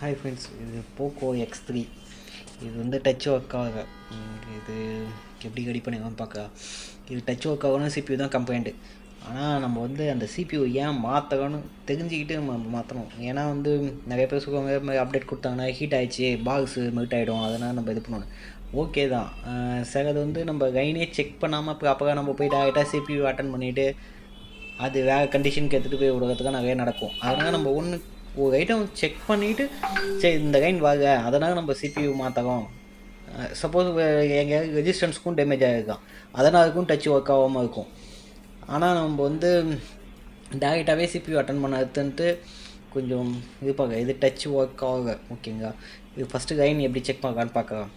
Hi friends, இது Poco X3. இது வந்து டச் ஒர்க் ஆக இது எப்படி ரெடி பண்ணிடலாம்னு பார்க்கலாம். இது டச் ஒர்க் ஆகணும், CPU தான் கம்ப்ளைண்ட்டு. ஆனால் நம்ம வந்து அந்த CPU ஏன் மாற்றணும்னு தெரிஞ்சுக்கிட்டு நம்ம மாற்றணும். ஏன்னா வந்து நிறைய பேர் சொல்லுவாங்க, இது மாதிரி அப்டேட் கொடுத்தாங்கன்னா ஹீட் ஆகிடுச்சு, பாக்ஸு மெல்ட் ஆகிடும், அதனால் நம்ம இது பண்ணணும். ஓகே தான். சிலது வந்து நம்ம லைனே செக் பண்ணாமல் ப்ராப்பராக நம்ம போய் டேரெக்டாக CPU அட்டன் பண்ணிவிட்டு அது வேறு கண்டிஷனுக்கு எடுத்துகிட்டு போய் விடுறதுக்காக நிறைய நடக்கும். அதனால் நம்ம ஒரு ஐட்டம் செக் பண்ணிவிட்டு சரி இந்த லைன் வாங்க, அதனால் நம்ம CPU மாற்றலாம். சப்போஸ் எங்கேயாவது ரெஜிஸ்டன்ஸ்க்கும் டேமேஜ் ஆகிருக்கான், அதனாலுக்கும் டச் ஒர்க் ஆகாமல் இருக்கும். ஆனால் நம்ம வந்து டேரெக்டாகவே CPU அட்டன் பண்ணதுன்ட்டு கொஞ்சம் இது பார்க்க, இது டச் ஒர்க் ஆக ஓகேங்களா. இது ஃபஸ்ட்டு லைன் எப்படி செக் பண்ணலான்னு பார்க்கலாம்.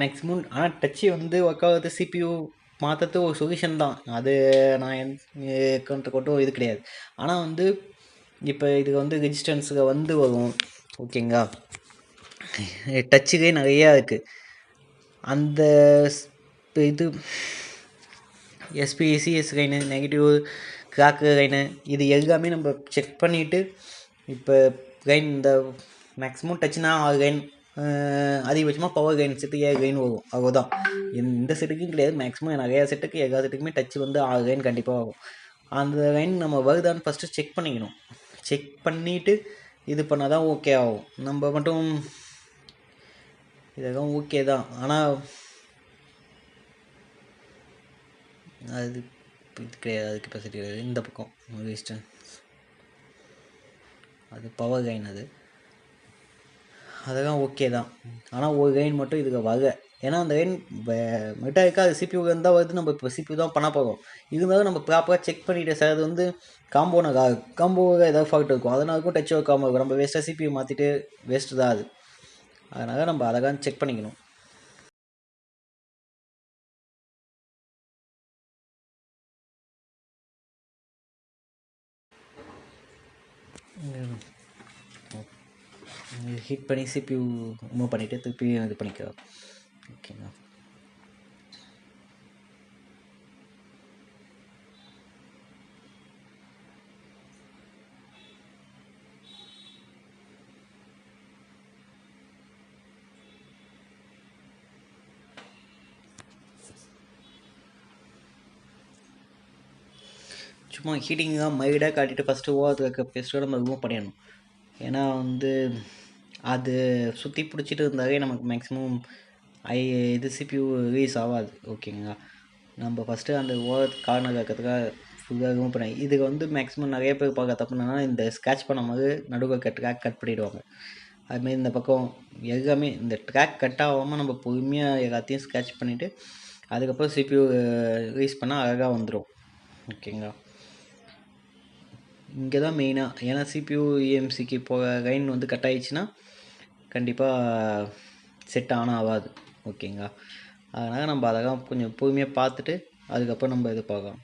மேக்ஸிமம் ஆனால் டச்சு வந்து ஒர்க் ஆகுது, CPU மாற்றது ஒரு சொல்யூஷன் தான். அது நான் கொண்டு இது கிடையாது. ஆனால் வந்து இப்போ இது வந்து ரெஜிஸ்டன்ஸில் வந்து வரும் ஓகேங்களா. டச்சுக்கே நிறையா இருக்குது. அந்த இது எஸ்பிசிஎஸ் லைனு, நெகட்டிவ் கிராக்கு லைனு, இது எல்லாமே நம்ம செக் பண்ணிவிட்டு இப்போ லைன் இந்த மேக்ஸிமம் டச்சுனா 6 லைன், அதிகபட்சமாக பவர் லைன் செட்டுக்கு 7 லைன் வரும், அவ்வளோதான். இந்த செட்டுக்கும் கிடையாது, மேக்ஸிமம் நிறையா செட்டுக்கு எல்லா செட்டுக்குமே டச்சு வந்து 6 லைன் கண்டிப்பாக ஆகும். அந்த லைன் நம்ம வருதான்னு ஃபஸ்ட்டு செக் பண்ணிக்கணும். செக் பண்ணிவிட்டு இது பண்ணால் தான் ஓகே ஆகும். நம்ம மட்டும் இதெல்லாம் ஓகே தான், ஆனால் அது இது கிடையாது, அது கெப்பாசிட்டி கிடையாது. இந்த பக்கம் ரெசிஸ்டன்ஸ், அது பவர் லைன், அதெல்லாம் ஓகே தான். ஆனால் ஒரு லைன் மட்டும் இதுக்கு வகை, ஏன்னா அந்த லைன் மெட்டாக இருக்கா, அது CPU இருந்தால் வருது. நம்ம இப்போ CPU தான் பண்ண போகிறோம். இருந்தாலும் நம்ம ப்ராப்பராக செக் பண்ணிவிட்டு சார் அது வந்து காம்போவில் ஏதாவது ஃபால்ட் இருக்கும், அதனாலுக்கும் டச் ஒர்க் ஆகாமல் இருக்கும். நம்ம வேஸ்ட்டாக CPU மாற்றிட்டு வேஸ்ட்டு தான் அது. அதனால் நம்ம அதை தான் செக் பண்ணிக்கணும். ஹீட் பண்ணி CPU மூவ் பண்ணிவிட்டு திருப்பி இது பண்ணிக்கலாம் ஓகேங்களா. சும்மா ஹீட்டிங்காக மைல்டாக காட்டிட்டு ஃபஸ்ட்டு ஓரத்தில் இருக்க பேஸ்ட்டோட நம்ம ரிமூவ் பண்ணிடணும். ஏன்னா வந்து அது சுற்றி பிடிச்சிட்டு இருந்தாலே நமக்கு மேக்ஸிமம் இது CPU ரிலீஸ் ஆகாது ஓகேங்களா. நம்ம ஃபஸ்ட்டு அந்த கார்னர் இருக்கிறதுக்காக ஃபுல்லாக ரிமூவ் பண்ணி, இதுக்கு வந்து மேக்ஸிமம் நிறைய பேர் பார்க்க தப்புனா இந்த ஸ்க்ராட்ச் பண்ணும்போது நடுவில் ட்ராக் கட் பண்ணிவிடுவாங்க. அதுமாரி இந்த பக்கம் எல்லாமே இந்த ட்ராக் கட் ஆகாமல் நம்ம பொறுமையாக எல்லாத்தையும் ஸ்க்ராட்ச் பண்ணிவிட்டு அதுக்கப்புறம் CPU ரிலீஸ் பண்ணால் அழகாக வந்துடும் ஓகேங்களா. இங்கே தான் மெயினாக, ஏன்னா CPU EMMCக்கு போக லைன் வந்து கட் ஆகிடுச்சின்னா கண்டிப்பாக செட் ஆனால் ஆகாது ஓகேங்களா. அதனால் நம்ம அதெல்லாம் கொஞ்சம் பொறுமையாக பார்த்துட்டு அதுக்கப்புறம் நம்ம இது பார்க்கலாம்.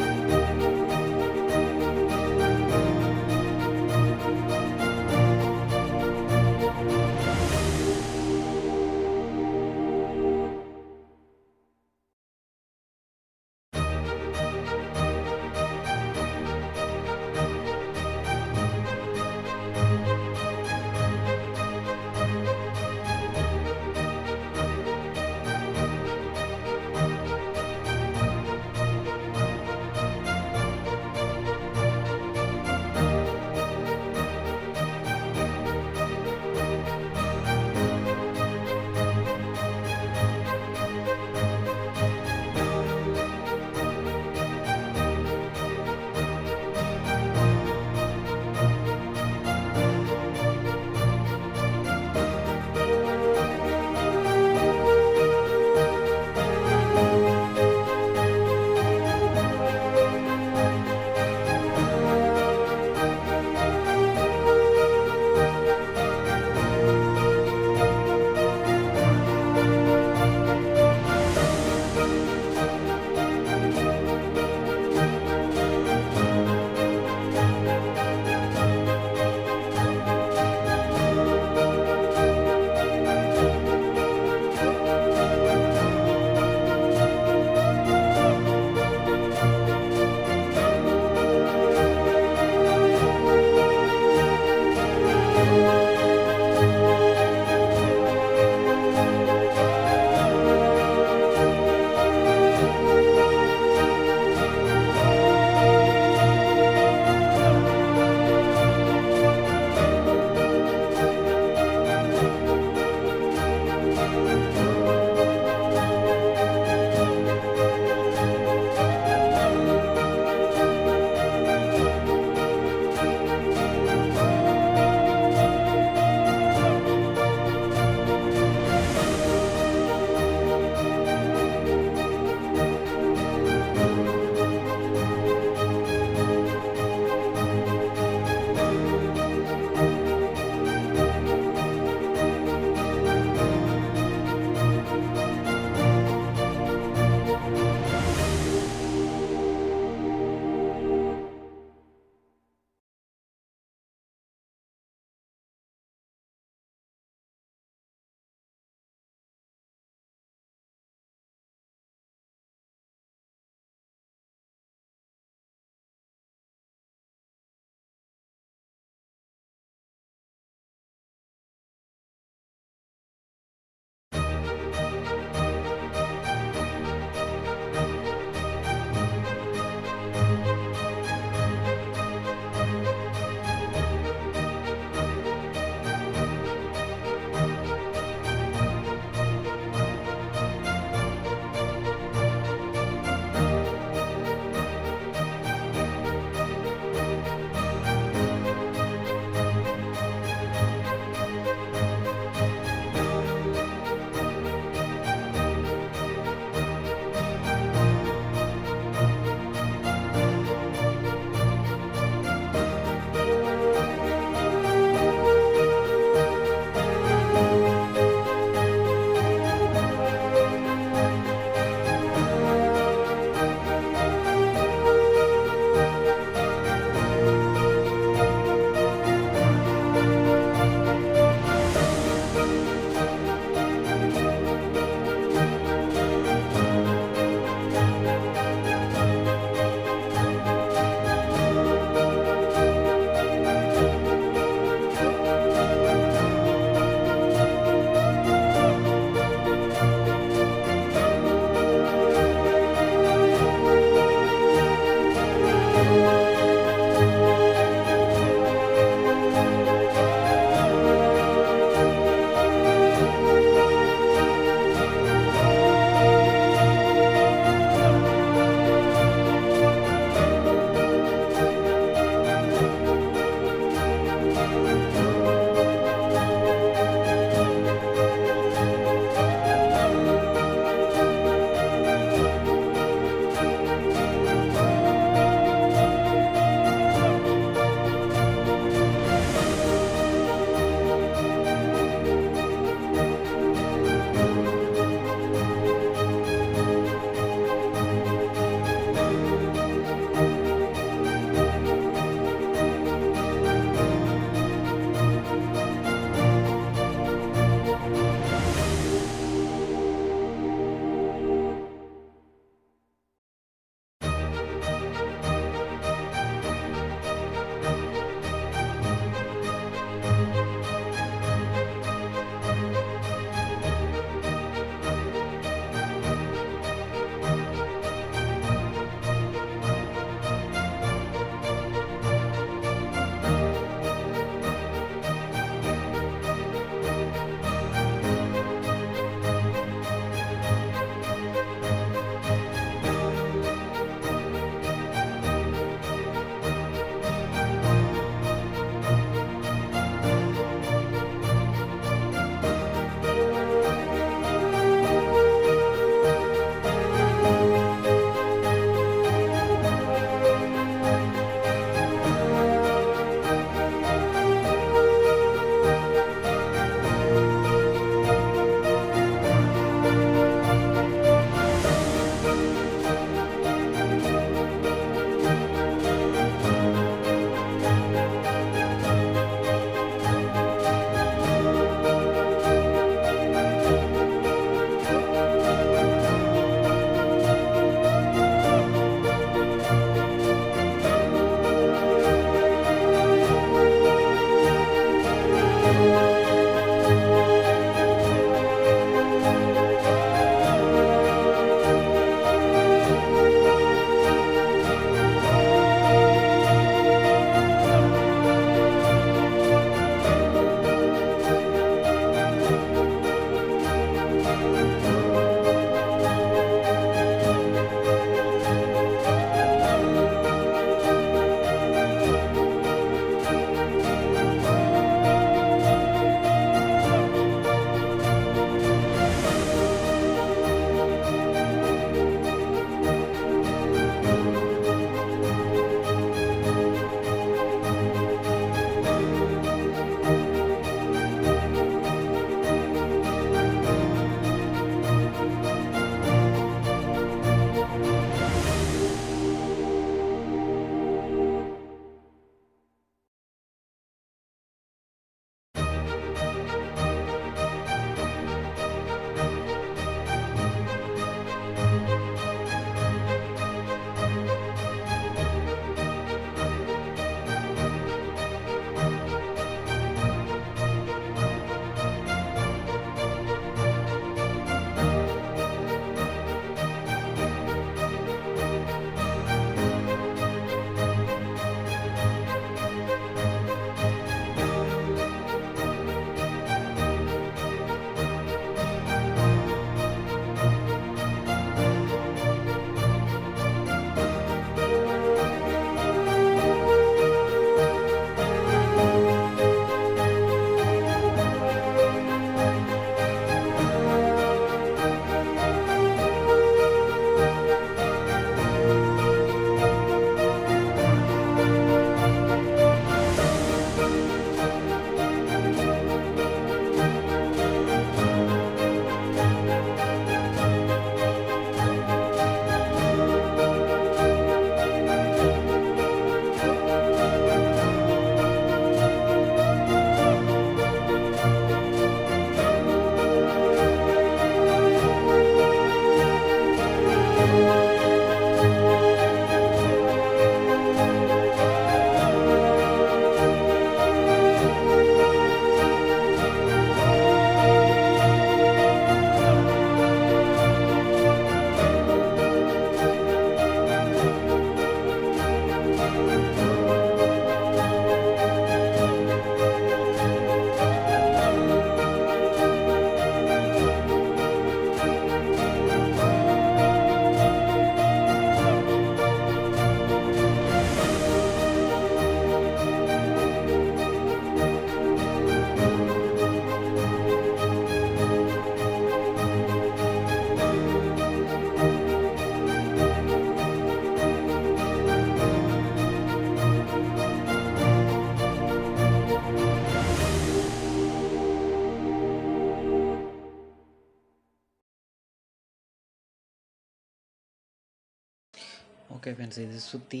ஓகே ஃப்ரெண்ட்ஸ், இது சுற்றி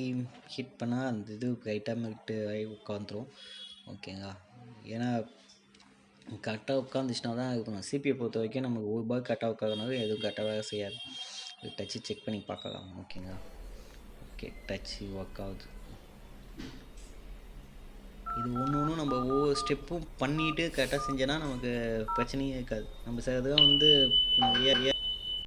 ஹிட் பண்ணால் அந்த இது ரைட்டாக விட்டு ஆகி உட்காந்துரும். ஓகேங்களா? ஏன்னா கரெக்டாக உட்காந்துச்சுனா தான் இது பண்ணும். சிபியை பொறுத்த வரைக்கும் நமக்கு ஒரு பால் கரெக்டாக உட்காதுனாலும் எதுவும் கரெக்டாக வேலை செய்யாது. இது டச்சு செக் பண்ணி பார்க்கலாம். ஓகேங்களா? ஓகே, டச்சு ஒர்க் ஆகுது. இது ஒன்று ஒன்றும் நம்ம ஒவ்வொரு ஸ்டெப்பும் பண்ணிவிட்டு கரெக்டாக செஞ்சோன்னா நமக்கு பிரச்சனையே இருக்காது. நம்ம சில இதெல்லாம் வந்து நிறைய